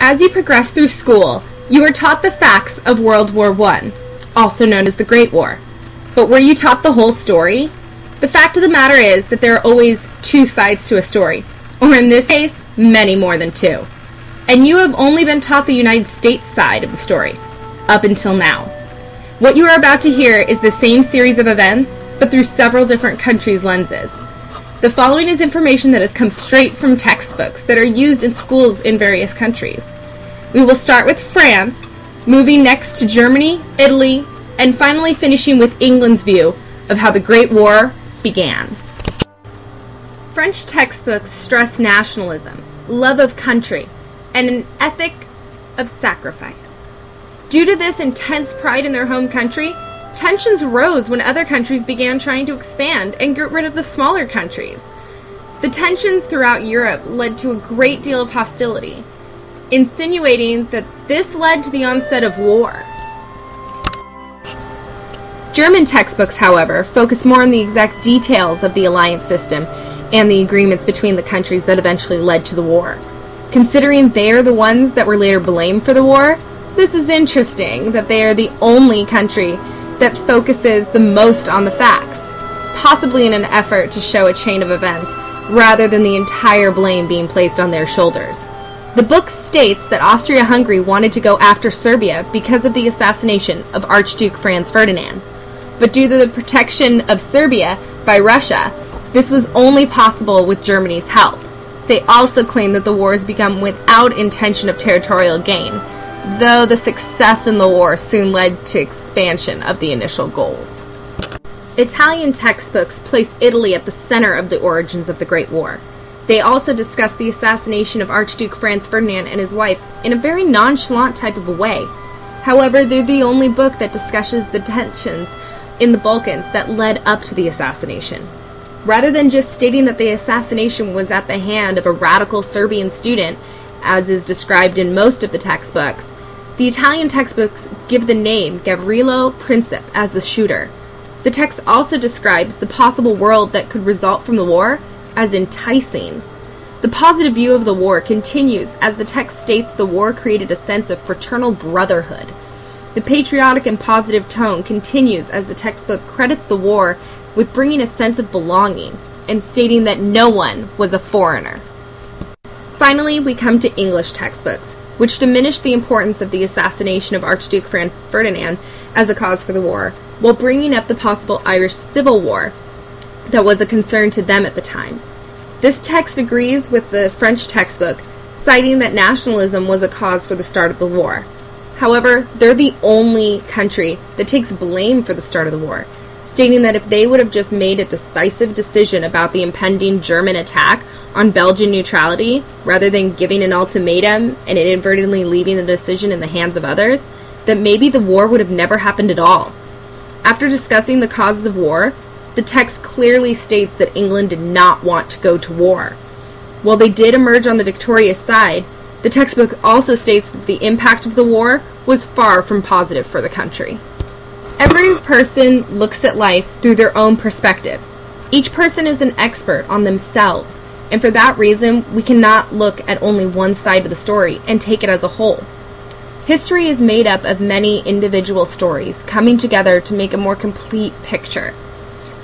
As you progress through school, you are taught the facts of World War I, also known as the Great War. But were you taught the whole story? The fact of the matter is that there are always two sides to a story, or in this case, many more than two. And you have only been taught the United States side of the story, up until now. What you are about to hear is the same series of events, but through several different countries' lenses. The following is information that has come straight from textbooks that are used in schools in various countries. We will start with France, moving next to Germany, Italy, and finally finishing with England's view of how the Great War began. French textbooks stress nationalism, love of country, and an ethic of sacrifice. Due to this intense pride in their home country, tensions rose when other countries began trying to expand and get rid of the smaller countries. The tensions throughout Europe led to a great deal of hostility, insinuating that this led to the onset of war. German textbooks, however, focus more on the exact details of the alliance system and the agreements between the countries that eventually led to the war. Considering they are the ones that were later blamed for the war, this is interesting that they are the only country that focuses the most on the facts, possibly in an effort to show a chain of events, rather than the entire blame being placed on their shoulders. The book states that Austria-Hungary wanted to go after Serbia because of the assassination of Archduke Franz Ferdinand. But due to the protection of Serbia by Russia, this was only possible with Germany's help. They also claim that the wars began without intention of territorial gain, though the success in the war soon led to expansion of the initial goals. Italian textbooks place Italy at the center of the origins of the Great War. They also discuss the assassination of Archduke Franz Ferdinand and his wife in a very nonchalant type of a way. However, they're the only book that discusses the tensions in the Balkans that led up to the assassination. Rather than just stating that the assassination was at the hand of a radical Serbian student, as is described in most of the textbooks, the Italian textbooks give the name Gavrilo Princip as the shooter. The text also describes the possible world that could result from the war as enticing. The positive view of the war continues as the text states the war created a sense of fraternal brotherhood. The patriotic and positive tone continues as the textbook credits the war with bringing a sense of belonging and stating that no one was a foreigner. Finally, we come to English textbooks, which diminish the importance of the assassination of Archduke Franz Ferdinand as a cause for the war, while bringing up the possible Irish Civil War that was a concern to them at the time. This text agrees with the French textbook, citing that nationalism was a cause for the start of the war. However, they're the only country that takes blame for the start of the war, stating that if they would have just made a decisive decision about the impending German attack on Belgian neutrality, rather than giving an ultimatum and inadvertently leaving the decision in the hands of others, that maybe the war would have never happened at all. After discussing the causes of war, the text clearly states that England did not want to go to war. While they did emerge on the victorious side, the textbook also states that the impact of the war was far from positive for the country. Every person looks at life through their own perspective. Each person is an expert on themselves, and for that reason, we cannot look at only one side of the story and take it as a whole. History is made up of many individual stories coming together to make a more complete picture.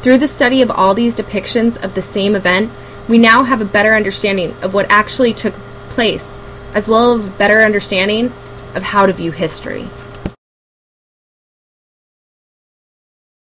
Through the study of all these depictions of the same event, we now have a better understanding of what actually took place, as well as a better understanding of how to view history.